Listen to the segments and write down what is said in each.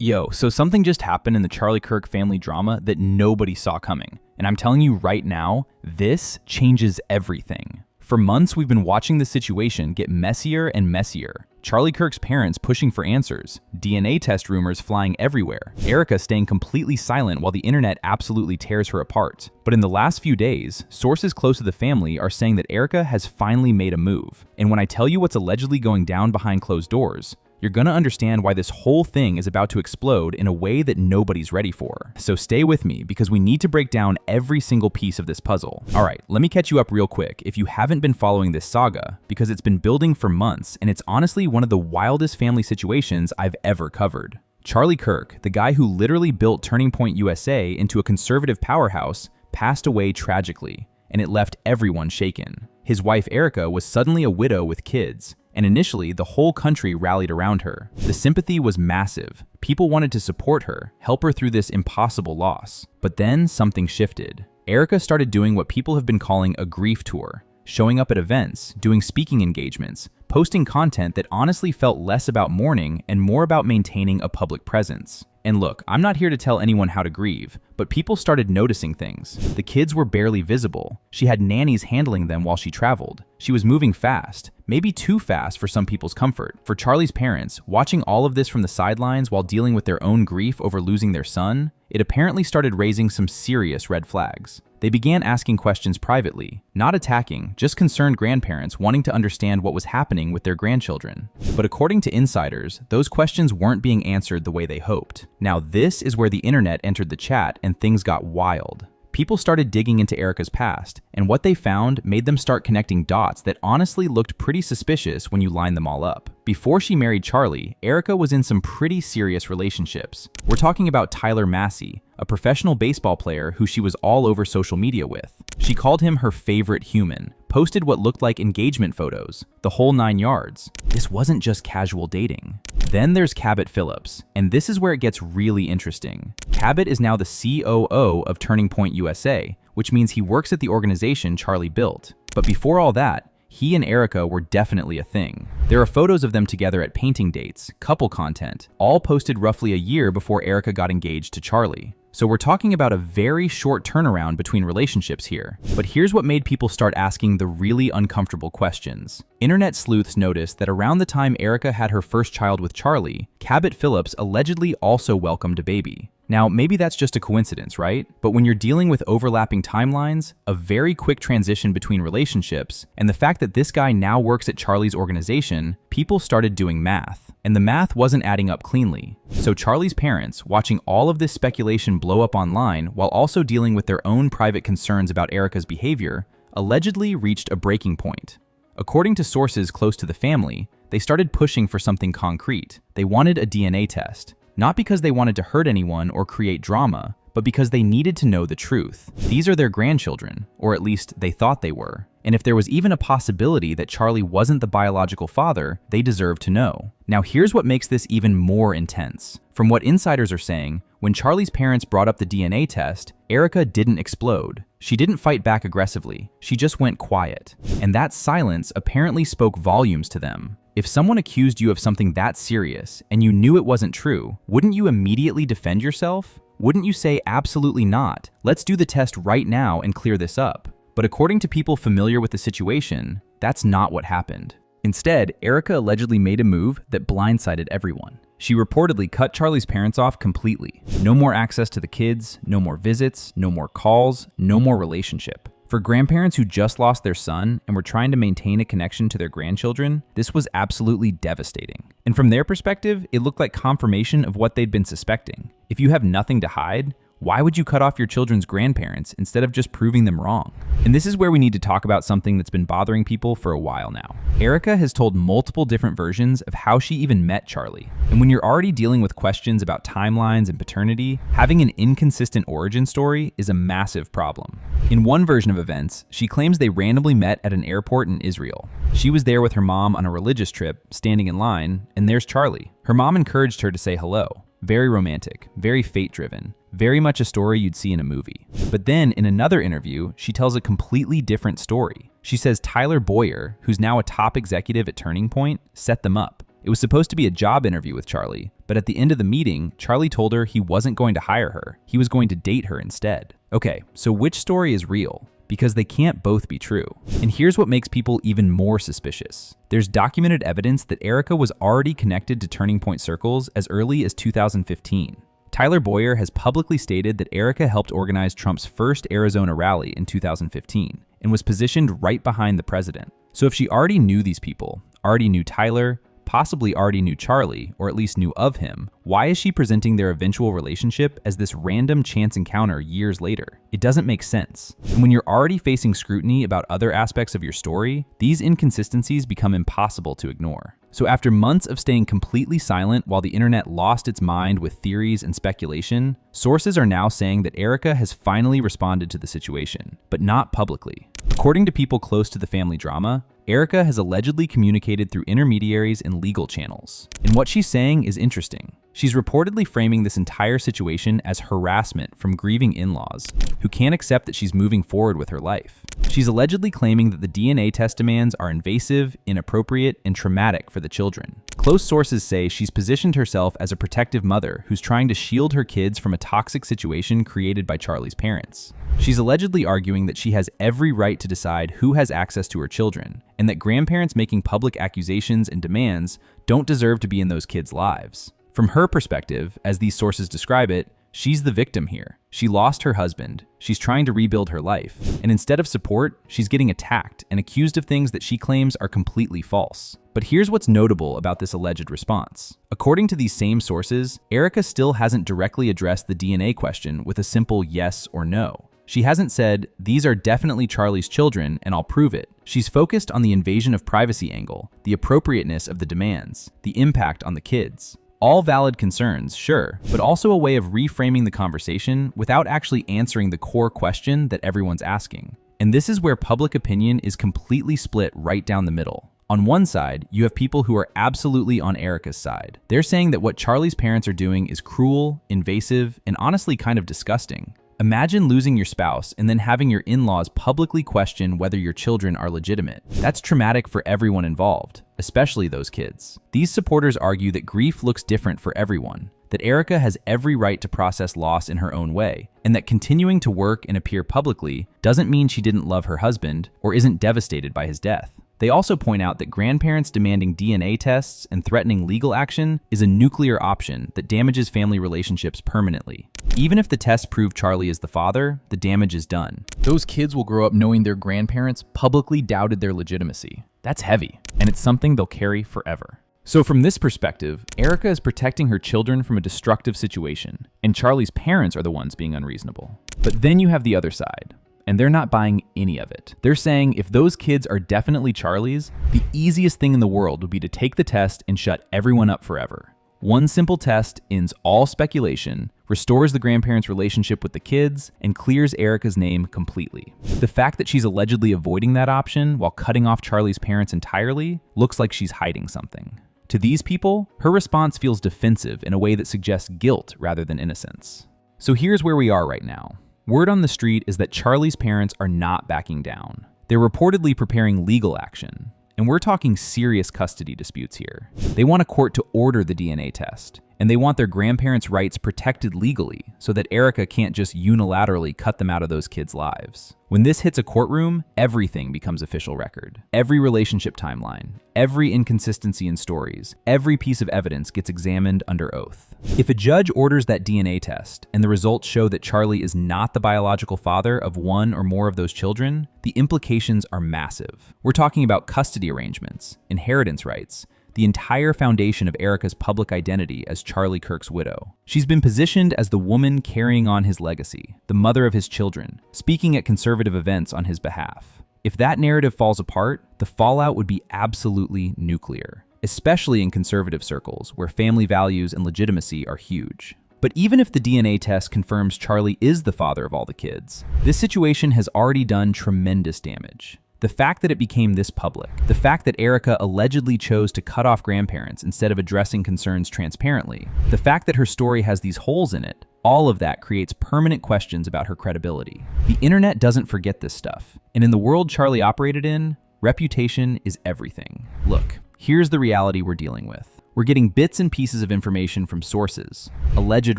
Yo, so something just happened in the Charlie Kirk family drama that nobody saw coming. And I'm telling you right now, this changes everything. For months, we've been watching the situation get messier and messier. Charlie Kirk's parents pushing for answers, DNA test rumors flying everywhere, Erika staying completely silent while the internet absolutely tears her apart. But in the last few days, sources close to the family are saying that Erika has finally made a move. And when I tell you what's allegedly going down behind closed doors, you're gonna understand why this whole thing is about to explode in a way that nobody's ready for. So stay with me because we need to break down every single piece of this puzzle. Alright, let me catch you up real quick if you haven't been following this saga, because it's been building for months and it's honestly one of the wildest family situations I've ever covered. Charlie Kirk, the guy who literally built Turning Point USA into a conservative powerhouse, passed away tragically, and it left everyone shaken. His wife Erika was suddenly a widow with kids, and initially the whole country rallied around her. The sympathy was massive. People wanted to support her, help her through this impossible loss. But then something shifted. Erika started doing what people have been calling a grief tour, showing up at events, doing speaking engagements, posting content that honestly felt less about mourning and more about maintaining a public presence. And look, I'm not here to tell anyone how to grieve, but people started noticing things. The kids were barely visible. She had nannies handling them while she traveled. She was moving fast, maybe too fast for some people's comfort. For Charlie's parents, watching all of this from the sidelines while dealing with their own grief over losing their son, it apparently started raising some serious red flags. They began asking questions privately, not attacking, just concerned grandparents wanting to understand what was happening with their grandchildren. But according to insiders, those questions weren't being answered the way they hoped. Now this is where the internet entered the chat and things got wild. People started digging into Erika's past, and what they found made them start connecting dots that honestly looked pretty suspicious when you line them all up. Before she married Charlie, Erika was in some pretty serious relationships. We're talking about Tyler Massey, a professional baseball player who she was all over social media with. She called him her favorite human, posted what looked like engagement photos, the whole 9 yards. This wasn't just casual dating. Then there's Cabot Phillips, and this is where it gets really interesting. Cabot is now the COO of Turning Point USA, which means he works at the organization Charlie built. But before all that, he and Erika were definitely a thing. There are photos of them together at painting dates, couple content, all posted roughly a year before Erika got engaged to Charlie. So we're talking about a very short turnaround between relationships here. But here's what made people start asking the really uncomfortable questions. Internet sleuths noticed that around the time Erika had her first child with Charlie, Cabot Phillips allegedly also welcomed a baby. Now, maybe that's just a coincidence, right? But when you're dealing with overlapping timelines, a very quick transition between relationships, and the fact that this guy now works at Charlie's organization, people started doing math. And the math wasn't adding up cleanly. So Charlie's parents, watching all of this speculation blow up online while also dealing with their own private concerns about Erika's behavior, allegedly reached a breaking point. According to sources close to the family, they started pushing for something concrete. They wanted a DNA test. Not because they wanted to hurt anyone or create drama, but because they needed to know the truth. These are their grandchildren, or at least they thought they were. And if there was even a possibility that Charlie wasn't the biological father, they deserved to know. Now here's what makes this even more intense. From what insiders are saying, when Charlie's parents brought up the DNA test, Erika didn't explode. She didn't fight back aggressively. She just went quiet. And that silence apparently spoke volumes to them. If someone accused you of something that serious and you knew it wasn't true, wouldn't you immediately defend yourself? Wouldn't you say absolutely not? Let's do the test right now and clear this up. But according to people familiar with the situation, that's not what happened. Instead, Erika allegedly made a move that blindsided everyone. She reportedly cut Charlie's parents off completely. No more access to the kids, no more visits, no more calls, no more relationship. For grandparents who just lost their son and were trying to maintain a connection to their grandchildren, this was absolutely devastating. And from their perspective, it looked like confirmation of what they'd been suspecting. If you have nothing to hide, why would you cut off your children's grandparents instead of just proving them wrong? And this is where we need to talk about something that's been bothering people for a while now. Erika has told multiple different versions of how she even met Charlie. And when you're already dealing with questions about timelines and paternity, having an inconsistent origin story is a massive problem. In one version of events, she claims they randomly met at an airport in Israel. She was there with her mom on a religious trip, standing in line, and there's Charlie. Her mom encouraged her to say hello. Very romantic, very fate-driven, very much a story you'd see in a movie. But then in another interview, she tells a completely different story. She says Tyler Boyer, who's now a top executive at Turning Point, set them up. It was supposed to be a job interview with Charlie, but at the end of the meeting, Charlie told her he wasn't going to hire her. He was going to date her instead. Okay, so which story is real? Because they can't both be true. And here's what makes people even more suspicious. There's documented evidence that Erika was already connected to Turning Point circles as early as 2015. Tyler Boyer has publicly stated that Erika helped organize Trump's first Arizona rally in 2015 and was positioned right behind the president. So if she already knew these people, already knew Tyler, possibly already knew Charlie, or at least knew of him, why is she presenting their eventual relationship as this random chance encounter years later? It doesn't make sense. And when you're already facing scrutiny about other aspects of your story, these inconsistencies become impossible to ignore. So after months of staying completely silent while the internet lost its mind with theories and speculation, sources are now saying that Erika has finally responded to the situation, but not publicly. According to people close to the family drama, Erika has allegedly communicated through intermediaries and legal channels. And what she's saying is interesting. She's reportedly framing this entire situation as harassment from grieving in-laws who can't accept that she's moving forward with her life. She's allegedly claiming that the DNA test demands are invasive, inappropriate, and traumatic for the children. Close sources say she's positioned herself as a protective mother who's trying to shield her kids from a toxic situation created by Charlie's parents. She's allegedly arguing that she has every right to decide who has access to her children, and that grandparents making public accusations and demands don't deserve to be in those kids' lives. From her perspective, as these sources describe it, she's the victim here. She lost her husband, she's trying to rebuild her life, and instead of support, she's getting attacked and accused of things that she claims are completely false. But here's what's notable about this alleged response. According to these same sources, Erika still hasn't directly addressed the DNA question with a simple yes or no. She hasn't said, "These are definitely Charlie's children and I'll prove it." She's focused on the invasion of privacy angle, the appropriateness of the demands, the impact on the kids. All valid concerns, sure, but also a way of reframing the conversation without actually answering the core question that everyone's asking. And this is where public opinion is completely split right down the middle. On one side, you have people who are absolutely on Erika's side. They're saying that what Charlie's parents are doing is cruel, invasive, and honestly kind of disgusting. Imagine losing your spouse and then having your in-laws publicly question whether your children are legitimate. That's traumatic for everyone involved, especially those kids. These supporters argue that grief looks different for everyone, that Erika has every right to process loss in her own way, and that continuing to work and appear publicly doesn't mean she didn't love her husband or isn't devastated by his death. They also point out that grandparents demanding DNA tests and threatening legal action is a nuclear option that damages family relationships permanently. Even if the tests prove Charlie is the father, the damage is done. Those kids will grow up knowing their grandparents publicly doubted their legitimacy. That's heavy, and it's something they'll carry forever. So from this perspective, Erika is protecting her children from a destructive situation, and Charlie's parents are the ones being unreasonable. But then you have the other side. And they're not buying any of it. They're saying if those kids are definitely Charlie's, the easiest thing in the world would be to take the test and shut everyone up forever. One simple test ends all speculation, restores the grandparents' relationship with the kids, and clears Erika's name completely. The fact that she's allegedly avoiding that option while cutting off Charlie's parents entirely looks like she's hiding something. To these people, her response feels defensive in a way that suggests guilt rather than innocence. So here's where we are right now. Word on the street is that Charlie's parents are not backing down. They're reportedly preparing legal action, and we're talking serious custody disputes here. They want a court to order the DNA test, and they want their grandparents' rights protected legally so that Erika can't just unilaterally cut them out of those kids' lives. When this hits a courtroom, everything becomes official record. Every relationship timeline, every inconsistency in stories, every piece of evidence gets examined under oath. If a judge orders that DNA test and the results show that Charlie is not the biological father of one or more of those children, the implications are massive. We're talking about custody arrangements, inheritance rights, the entire foundation of Erika's public identity as Charlie Kirk's widow. She's been positioned as the woman carrying on his legacy, the mother of his children, speaking at conservative events on his behalf. If that narrative falls apart, the fallout would be absolutely nuclear, especially in conservative circles where family values and legitimacy are huge. But even if the DNA test confirms Charlie is the father of all the kids, this situation has already done tremendous damage. The fact that it became this public, the fact that Erika allegedly chose to cut off grandparents instead of addressing concerns transparently, the fact that her story has these holes in it, all of that creates permanent questions about her credibility. The internet doesn't forget this stuff, and in the world Charlie operated in, reputation is everything. Look, here's the reality we're dealing with. We're getting bits and pieces of information from sources, alleged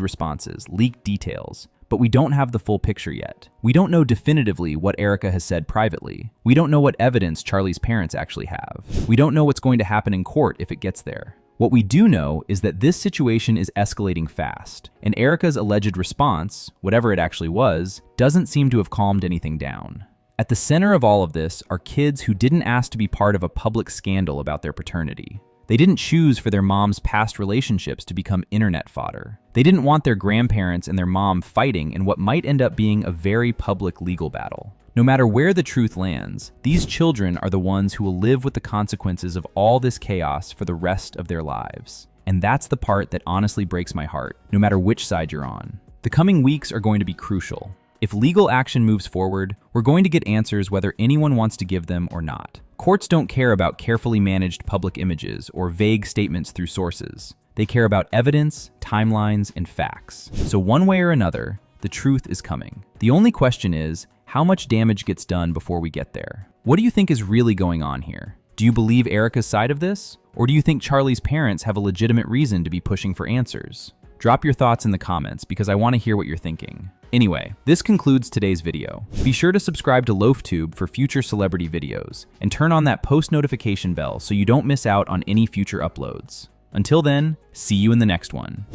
responses, leaked details, but we don't have the full picture yet. We don't know definitively what Erika has said privately. We don't know what evidence Charlie's parents actually have. We don't know what's going to happen in court if it gets there. What we do know is that this situation is escalating fast, and Erika's alleged response, whatever it actually was, doesn't seem to have calmed anything down. At the center of all of this are kids who didn't ask to be part of a public scandal about their paternity. They didn't choose for their mom's past relationships to become internet fodder. They didn't want their grandparents and their mom fighting in what might end up being a very public legal battle. No matter where the truth lands, these children are the ones who will live with the consequences of all this chaos for the rest of their lives. And that's the part that honestly breaks my heart, no matter which side you're on. The coming weeks are going to be crucial. If legal action moves forward, we're going to get answers whether anyone wants to give them or not. Courts don't care about carefully managed public images or vague statements through sources. They care about evidence, timelines, and facts. So one way or another, the truth is coming. The only question is, how much damage gets done before we get there? What do you think is really going on here? Do you believe Erika's side of this? Or do you think Charlie's parents have a legitimate reason to be pushing for answers? Drop your thoughts in the comments because I want to hear what you're thinking. Anyway, this concludes today's video. Be sure to subscribe to LoafTube for future celebrity videos, and turn on that post notification bell so you don't miss out on any future uploads. Until then, see you in the next one.